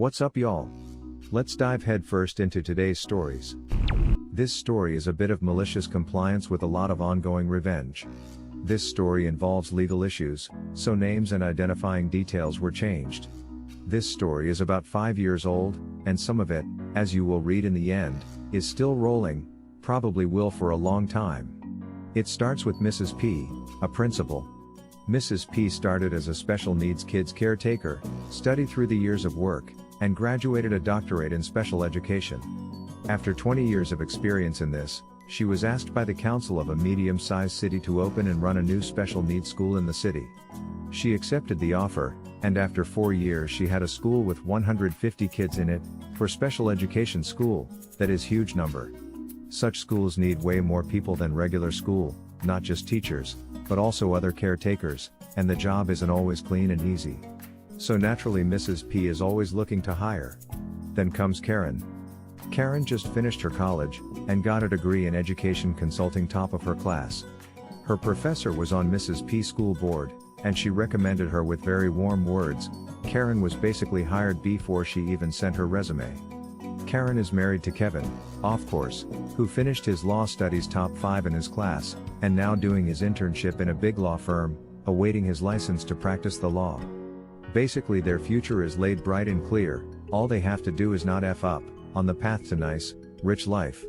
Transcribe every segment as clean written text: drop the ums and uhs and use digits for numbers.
What's up, y'all? Let's dive headfirst into today's stories. This story is a bit of malicious compliance with a lot of ongoing revenge. This story involves legal issues, so names and identifying details were changed. This story is about 5 years old, and some of it, as you will read in the end, is still rolling, probably will for a long time. It starts with Mrs. P, a principal. Mrs. P started as a special needs kids caretaker, studied through the years of work, and graduated a doctorate in special education. After 20 years of experience in this, she was asked by the council of a medium-sized city to open and run a new special needs school in the city. She accepted the offer, and after 4 years she had a school with 150 kids in it. For special education school, that is huge number. Such schools need way more people than regular school, not just teachers, but also other caretakers, and the job isn't always clean and easy. So naturally Mrs. P is always looking to hire. Then comes Karen. Karen just finished her college, and got a degree in education consulting, top of her class. Her professor was on Mrs. P's school board, and she recommended her with very warm words. Karen was basically hired before she even sent her resume. Karen is married to Kevin, of course, who finished his law studies top 5 in his class, and now doing his internship in a big law firm, awaiting his license to practice the law. Basically their future is laid bright and clear, all they have to do is not F up, on the path to nice, rich life.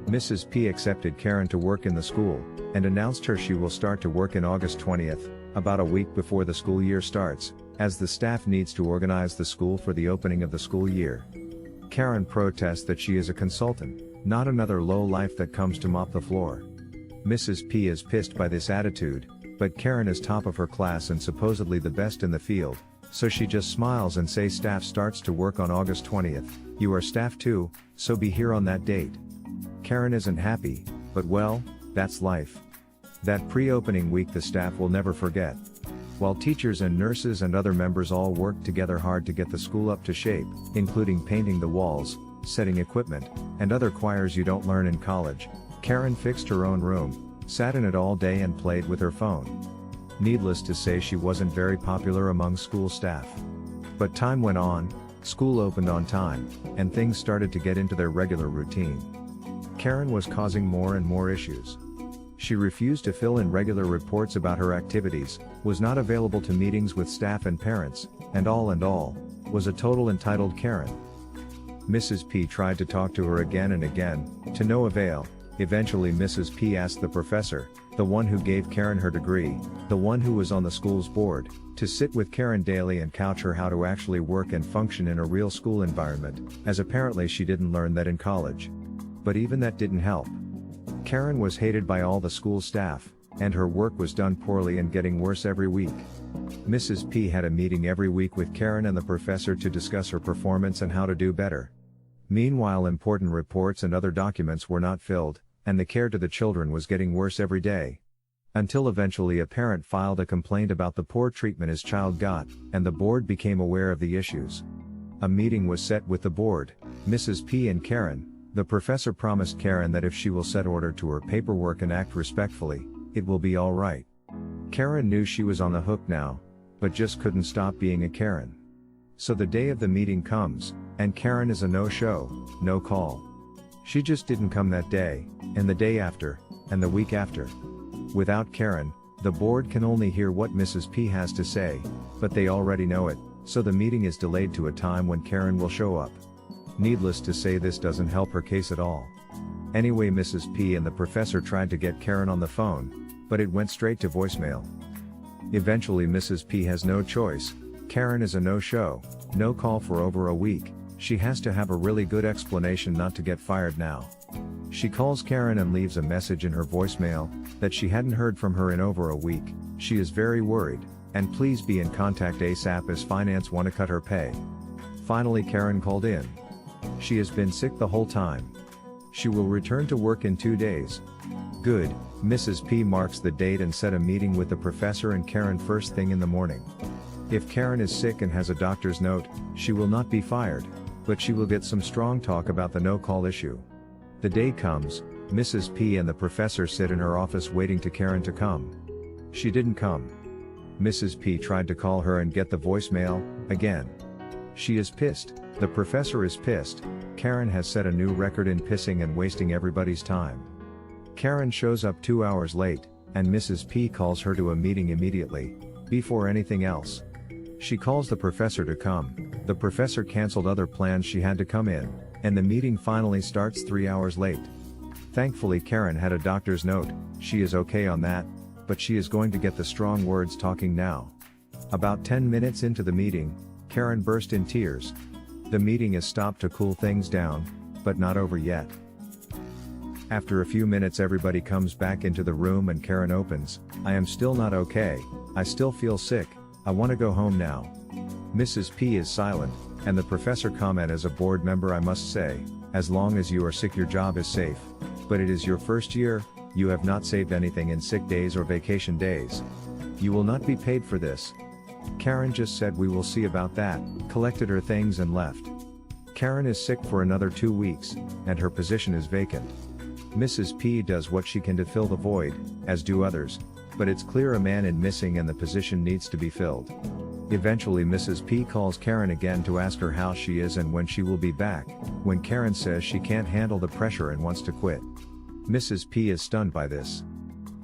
Mrs. P accepted Karen to work in the school, and announced her she will start to work in August 20th, about a week before the school year starts, as the staff needs to organize the school for the opening of the school year. Karen protests that she is a consultant, not another low-life that comes to mop the floor. Mrs. P is pissed by this attitude, but Karen is top of her class and supposedly the best in the field, so she just smiles and says staff starts to work on August 20th, you are staff too, so be here on that date. Karen isn't happy, but well, that's life. That pre-opening week the staff will never forget. While teachers and nurses and other members all worked together hard to get the school up to shape, including painting the walls, setting equipment, and other choirs you don't learn in college, Karen fixed her own room, sat in it all day and played with her phone. Needless to say she wasn't very popular among school staff. But time went on, school opened on time, and things started to get into their regular routine. Karen was causing more and more issues. She refused to fill in regular reports about her activities, was not available to meetings with staff and parents, and all, was a total entitled Karen. Mrs. P tried to talk to her again and again, to no avail. Eventually Mrs. P asked the professor, the one who gave Karen her degree, the one who was on the school's board, to sit with Karen daily and coach her how to actually work and function in a real school environment, as apparently she didn't learn that in college. But even that didn't help. Karen was hated by all the school staff, and her work was done poorly and getting worse every week. Mrs. P had a meeting every week with Karen and the professor to discuss her performance and how to do better. Meanwhile, important reports and other documents were not filled, and the care to the children was getting worse every day. Until eventually a parent filed a complaint about the poor treatment his child got, and the board became aware of the issues. A meeting was set with the board, Mrs. P and Karen. The professor promised Karen that if she will set order to her paperwork and act respectfully, it will be all right. Karen knew she was on the hook now, but just couldn't stop being a Karen. So the day of the meeting comes, and Karen is a no-show, no call. She just didn't come that day, and the day after, and the week after. Without Karen, the board can only hear what Mrs. P has to say, but they already know it, so the meeting is delayed to a time when Karen will show up. Needless to say this doesn't help her case at all. Anyway, Mrs. P and the professor tried to get Karen on the phone, but it went straight to voicemail. Eventually Mrs. P has no choice. Karen is a no-show, no call for over a week. She has to have a really good explanation not to get fired now. She calls Karen and leaves a message in her voicemail, that she hadn't heard from her in over a week, she is very worried, and please be in contact ASAP as finance want to cut her pay. Finally Karen called in. She has been sick the whole time. She will return to work in 2 days. Good, Mrs. P marks the date and set a meeting with the professor and Karen first thing in the morning. If Karen is sick and has a doctor's note, she will not be fired, but she will get some strong talk about the no-call issue. The day comes, Mrs. P and the professor sit in her office waiting to Karen to come. She didn't come. Mrs. P tried to call her and get the voicemail, again. She is pissed, the professor is pissed, Karen has set a new record in pissing and wasting everybody's time. Karen shows up 2 hours late, and Mrs. P calls her to a meeting immediately, before anything else. She calls the professor to come, the professor cancelled other plans she had to come in, and the meeting finally starts 3 hours late. Thankfully Karen had a doctor's note, she is okay on that, but she is going to get the strong words talking now. About 10 minutes into the meeting, Karen burst in tears. The meeting is stopped to cool things down, but not over yet. After a few minutes everybody comes back into the room and Karen opens, I am still not okay, I still feel sick, I want to go home now. Mrs. P is silent, and the professor comment as a board member I must say, as long as you are sick your job is safe, but it is your first year, you have not saved anything in sick days or vacation days. You will not be paid for this. Karen just said we will see about that, collected her things and left. Karen is sick for another 2 weeks, and her position is vacant. Mrs. P does what she can to fill the void, as do others, but it's clear a man is missing and the position needs to be filled. Eventually Mrs. P calls Karen again to ask her how she is and when she will be back, when Karen says she can't handle the pressure and wants to quit. Mrs. P is stunned by this.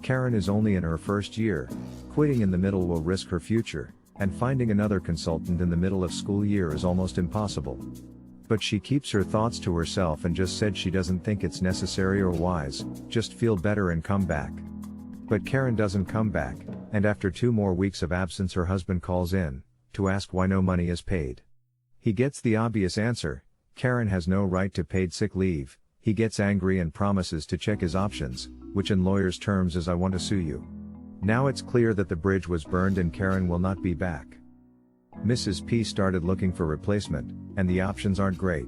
Karen is only in her first year, quitting in the middle will risk her future, and finding another consultant in the middle of school year is almost impossible. But she keeps her thoughts to herself and just said she doesn't think it's necessary or wise, just feel better and come back. But Karen doesn't come back, and after 2 more weeks of absence her husband calls in, to ask why no money is paid. He gets the obvious answer, Karen has no right to paid sick leave. He gets angry and promises to check his options, which in lawyers' terms is I want to sue you. Now it's clear that the bridge was burned and Karen will not be back. Mrs. P started looking for replacement, and the options aren't great.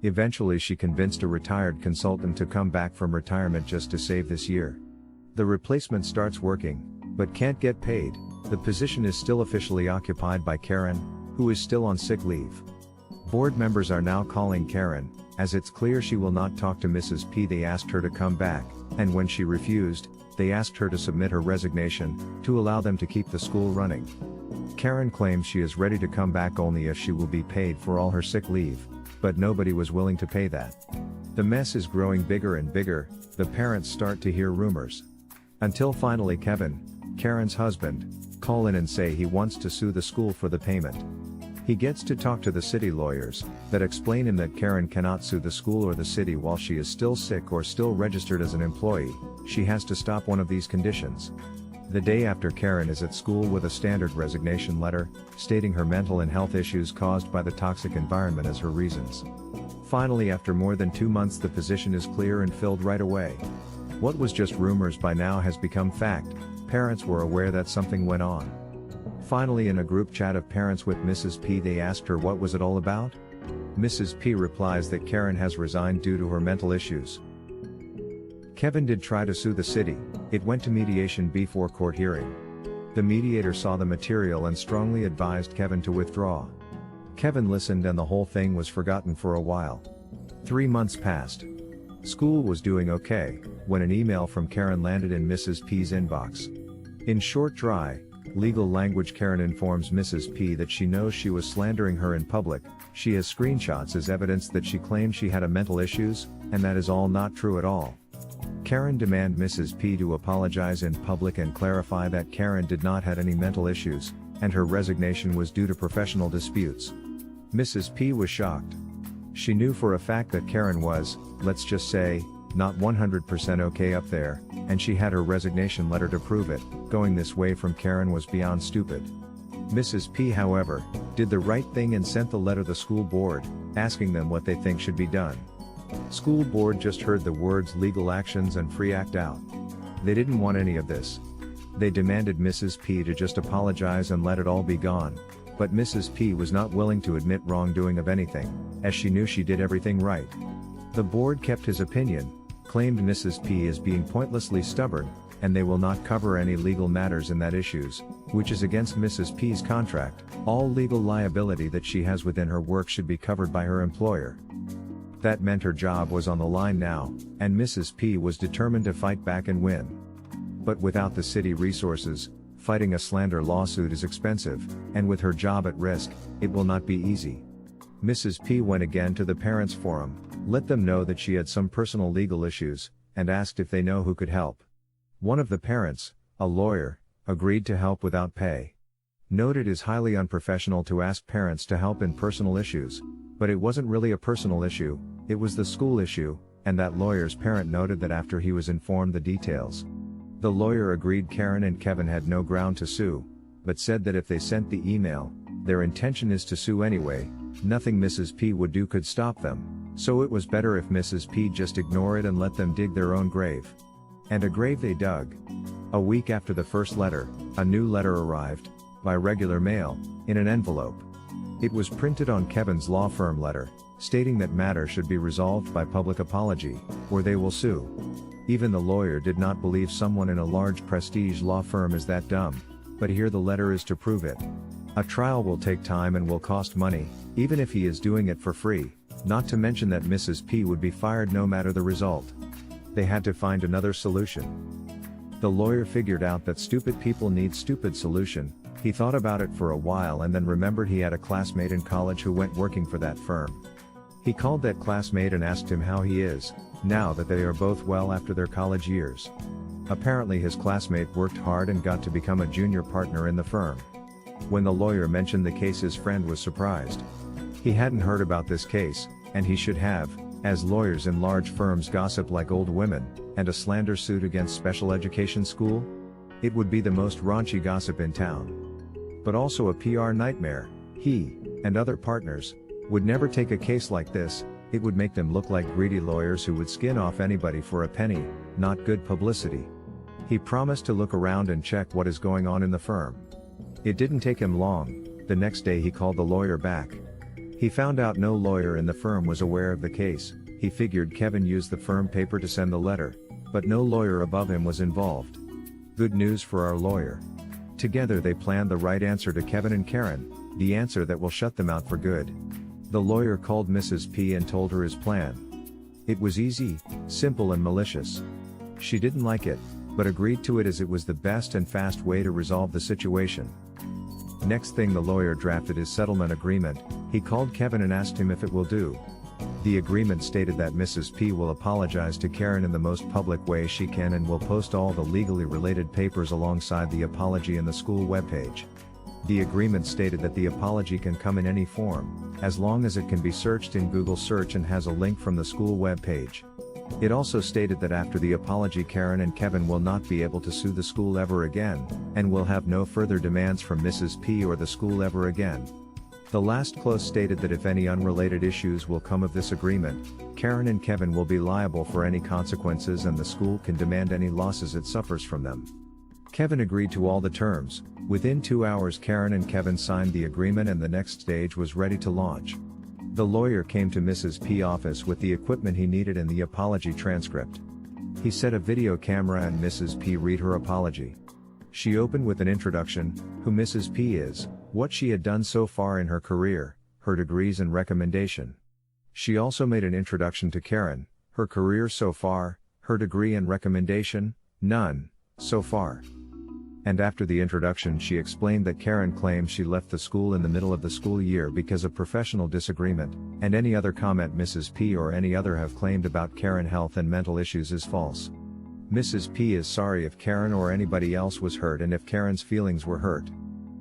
Eventually she convinced a retired consultant to come back from retirement just to save this year. The replacement starts working, but can't get paid. The position is still officially occupied by Karen, who is still on sick leave. Board members are now calling Karen, as it's clear she will not talk to Mrs. P. They asked her to come back, and when she refused, they asked her to submit her resignation, to allow them to keep the school running. Karen claims she is ready to come back only if she will be paid for all her sick leave, but nobody was willing to pay that. The mess is growing bigger and bigger, the parents start to hear rumors. Until finally Kevin, Karen's husband, call in and say he wants to sue the school for the payment. He gets to talk to the city lawyers, that explain him that Karen cannot sue the school or the city while she is still sick or still registered as an employee, she has to stop one of these conditions. The day after Karen is at school with a standard resignation letter, stating her mental and health issues caused by the toxic environment as her reasons. Finally after more than 2 months the position is clear and filled right away. What was just rumors by now has become fact, parents were aware that something went on. Finally in a group chat of parents with Mrs. P they asked her what was it all about? Mrs. P replies that Karen has resigned due to her mental issues. Kevin did try to sue the city, it went to mediation before court hearing. The mediator saw the material and strongly advised Kevin to withdraw. Kevin listened and the whole thing was forgotten for a while. 3 months passed. School was doing okay, when an email from Karen landed in Mrs. P's inbox. In short dry, legal language Karen informs Mrs. P that she knows she was slandering her in public, she has screenshots as evidence that she claimed she had a mental issues, and that is all not true at all. Karen demand Mrs. P to apologize in public and clarify that Karen did not have any mental issues, and her resignation was due to professional disputes. Mrs. P was shocked. She knew for a fact that Karen was, let's just say, not 100% okay up there, and she had her resignation letter to prove it. Going this way from Karen was beyond stupid. Mrs. P, however, did the right thing and sent the letter to the school board, asking them what they think should be done. School board just heard the words legal actions and free act out. They didn't want any of this. They demanded Mrs. P to just apologize and let it all be gone, but Mrs. P was not willing to admit wrongdoing of anything, as she knew she did everything right. The board kept his opinion, claimed Mrs. P is being pointlessly stubborn, and they will not cover any legal matters in that issues, which is against Mrs. P's contract. All legal liability that she has within her work should be covered by her employer. That meant her job was on the line now, and Mrs. P was determined to fight back and win. But without the city resources, fighting a slander lawsuit is expensive, and with her job at risk, it will not be easy. Mrs. P went again to the parents' forum, let them know that she had some personal legal issues, and asked if they know who could help. One of the parents, a lawyer, agreed to help without pay. Note it is highly unprofessional to ask parents to help in personal issues, but it wasn't really a personal issue, it was the school issue, and that lawyer's parent noted that after he was informed the details. The lawyer agreed Karen and Kevin had no ground to sue, but said that if they sent the email, their intention is to sue anyway, nothing Mrs. P would do could stop them, so it was better if Mrs. P just ignore it and let them dig their own grave. And a grave they dug. A week after the first letter, a new letter arrived, by regular mail, in an envelope. It was printed on Kevin's law firm letter, stating that matter should be resolved by public apology, or they will sue. Even the lawyer did not believe someone in a large prestige law firm is that dumb, but here the letter is to prove it. A trial will take time and will cost money, even if he is doing it for free, not to mention that Mrs. P would be fired no matter the result. They had to find another solution. The lawyer figured out that stupid people need stupid solution. He thought about it for a while and then remembered he had a classmate in college who went working for that firm. He called that classmate and asked him how he is, now that they are both well after their college years. Apparently his classmate worked hard and got to become a junior partner in the firm. When the lawyer mentioned the case, his friend was surprised. He hadn't heard about this case, and he should have, as lawyers in large firms gossip like old women, and a slander suit against special education school? It would be the most raunchy gossip in town. But also a PR nightmare. He, and other partners, would never take a case like this. It would make them look like greedy lawyers who would skin off anybody for a penny, not good publicity. He promised to look around and check what is going on in the firm. It didn't take him long. The next day he called the lawyer back. He found out no lawyer in the firm was aware of the case. He figured Kevin used the firm paper to send the letter, but no lawyer above him was involved. Good news for our lawyer. Together they planned the right answer to Kevin and Karen, the answer that will shut them out for good. The lawyer called Mrs. P and told her his plan. It was easy, simple and malicious. She didn't like it, but agreed to it as it was the best and fast way to resolve the situation. Next thing, the lawyer drafted his settlement agreement. He called Kevin and asked him if it will do. The agreement stated that Mrs. P will apologize to Karen in the most public way she can and will post all the legally related papers alongside the apology in the school webpage. The agreement stated that the apology can come in any form, as long as it can be searched in Google search and has a link from the school webpage. It also stated that after the apology, Karen and Kevin will not be able to sue the school ever again, and will have no further demands from Mrs. P or the school ever again. The last clause stated that if any unrelated issues will come of this agreement, Karen and Kevin will be liable for any consequences and the school can demand any losses it suffers from them. Kevin agreed to all the terms. Within 2 hours Karen and Kevin signed the agreement and the next stage was ready to launch. The lawyer came to Mrs. P office with the equipment he needed and the apology transcript. He set a video camera and Mrs. P read her apology. She opened with an introduction, who Mrs. P is, what she had done so far in her career, her degrees and recommendation. She also made an introduction to Karen, her career so far, her degree and recommendation, none, so far. And after the introduction she explained that Karen claims she left the school in the middle of the school year because of professional disagreement, and any other comment Mrs. P or any other have claimed about Karen health and mental issues is false. Mrs. P is sorry if Karen or anybody else was hurt and if Karen's feelings were hurt.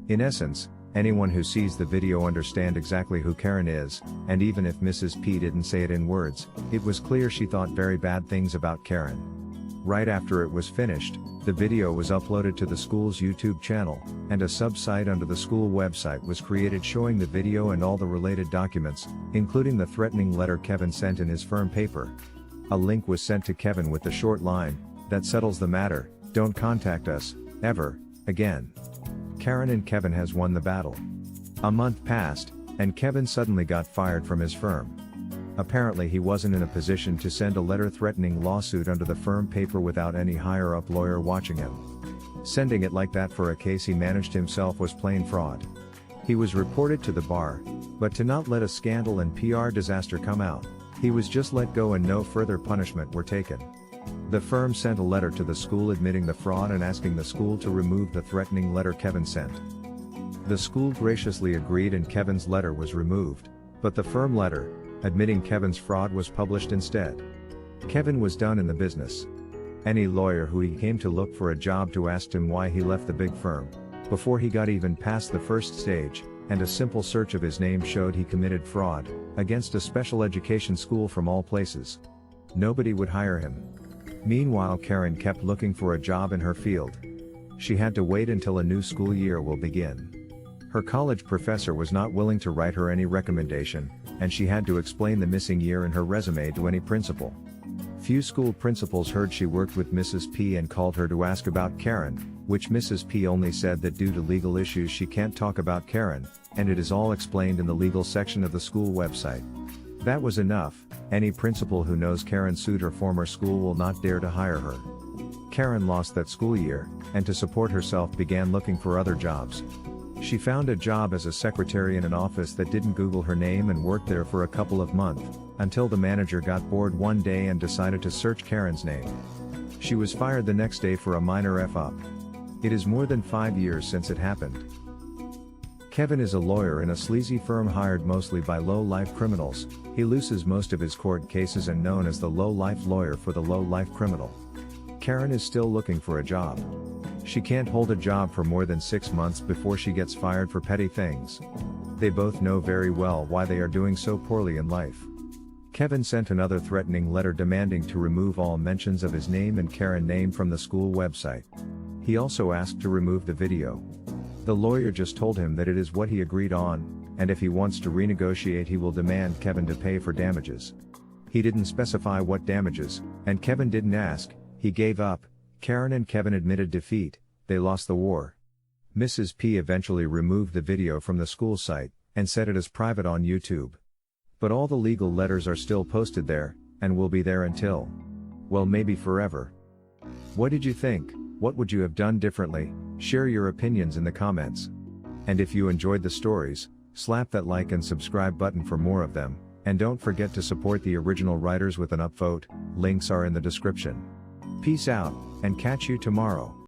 In essence, anyone who sees the video understand exactly who Karen is, and even if Mrs. P didn't say it in words, it was clear she thought very bad things about Karen. Right after it was finished, the video was uploaded to the school's YouTube channel, and a sub-site under the school website was created showing the video and all the related documents, including the threatening letter Kevin sent in his firm paper. A link was sent to Kevin with the short line, "That settles the matter, don't contact us, ever, again." Karen and Kevin has won the battle. A month passed, and Kevin suddenly got fired from his firm. Apparently he wasn't in a position to send a letter threatening lawsuit under the firm paper without any higher-up lawyer watching him. Sending it like that for a case he managed himself was plain fraud. He was reported to the bar, but to not let a scandal and PR disaster come out, he was just let go and no further punishment were taken. The firm sent a letter to the school admitting the fraud and asking the school to remove the threatening letter Kevin sent. The school graciously agreed and Kevin's letter was removed, But the firm letter, admitting Kevin's fraud, was published instead. Kevin was done in the business. Any lawyer who he came to look for a job to asked him why he left the big firm, before he got even past the first stage, and a simple search of his name showed he committed fraud, against a special education school from all places. Nobody would hire him. Meanwhile, Karen kept looking for a job in her field. She had to wait until a new school year will begin. Her college professor was not willing to write her any recommendation, and she had to explain the missing year in her resume to any principal. Few school principals heard she worked with Mrs. P and called her to ask about Karen, which Mrs. P only said that due to legal issues she can't talk about Karen, and it is all explained in the legal section of the school website. That was enough. Any principal who knows Karen sued her former school will not dare to hire her. Karen lost that school year, and to support herself began looking for other jobs. She found a job as a secretary in an office that didn't Google her name and worked there for a couple of months, until the manager got bored one day and decided to search Karen's name. She was fired the next day for a minor F-up. It is more than 5 years since it happened. Kevin is a lawyer in a sleazy firm hired mostly by low-life criminals. He loses most of his court cases and known as the low-life lawyer for the low-life criminal. Karen is still looking for a job. She can't hold a job for more than 6 months before she gets fired for petty things. They both know very well why they are doing so poorly in life. Kevin sent another threatening letter demanding to remove all mentions of his name and Karen name from the school website. He also asked to remove the video. The lawyer just told him that it is what he agreed on, and if he wants to renegotiate he will demand Kevin to pay for damages. He didn't specify what damages, and Kevin didn't ask. He gave up. Karen and Kevin admitted defeat. They lost the war. Mrs. P eventually removed the video from the school site, and set it as private on YouTube. But all the legal letters are still posted there, and will be there until, well, maybe forever. What did you think? What would you have done differently? Share your opinions in the comments. And if you enjoyed the stories, slap that like and subscribe button for more of them, and don't forget to support the original writers with an upvote. Links are in the description. Peace out, and catch you tomorrow.